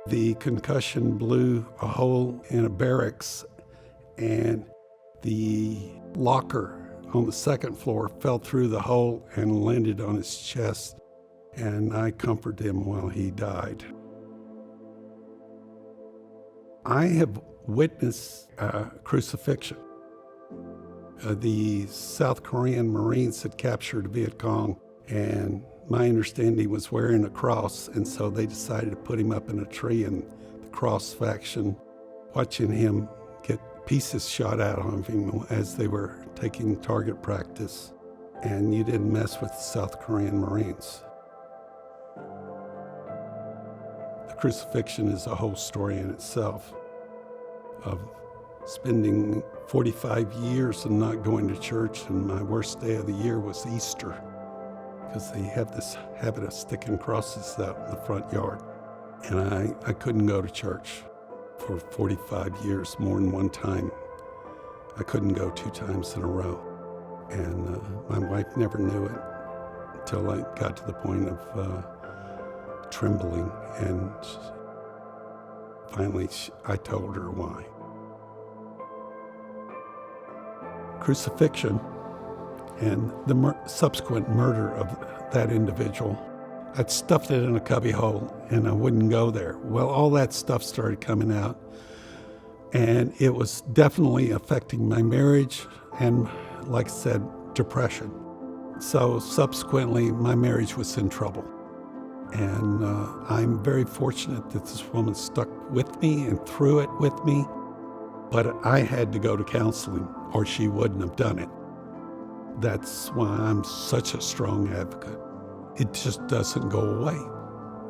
The concussion blew a hole in a barracks, and the locker on the second floor fell through the hole and landed on his chest, and I comforted him while he died. I have witnessed crucifixion. The South Korean Marines had captured Viet Cong, and my understanding he was wearing a cross, and so they decided to put him up in a tree, and the cross faction, watching him get pieces shot out of him as they were taking target practice, and you didn't mess with the South Korean Marines. The crucifixion is a whole story in itself, of spending 45 years and not going to church, and my worst day of the year was Easter, because they have this habit of sticking crosses out in the front yard. And I couldn't go to church for 45 years, more than one time. I couldn't go 2 times in a row. And my wife never knew it until I got to the point of trembling. And finally, I told her why. Crucifixion and the subsequent murder of that individual, I'd stuffed it in a cubby hole and I wouldn't go there. Well, all that stuff started coming out, and it was definitely affecting my marriage and, like I said, depression. So subsequently, my marriage was in trouble. And I'm very fortunate that this woman stuck with me and through it with me, but I had to go to counseling or she wouldn't have done it. That's why I'm such a strong advocate. It just doesn't go away.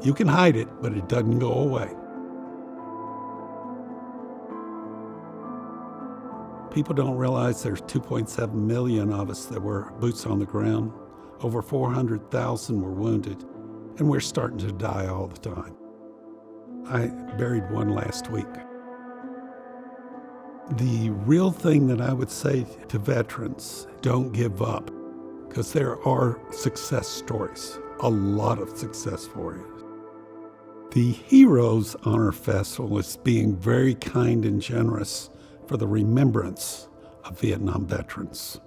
You can hide it, but it doesn't go away. People don't realize there's 2.7 million of us that were boots on the ground. Over 400,000 were wounded, and we're starting to die all the time. I buried one last week. The real thing that I would say to veterans, don't give up, because there are success stories, a lot of success stories. The Heroes Honor Festival is being very kind and generous for the remembrance of Vietnam veterans.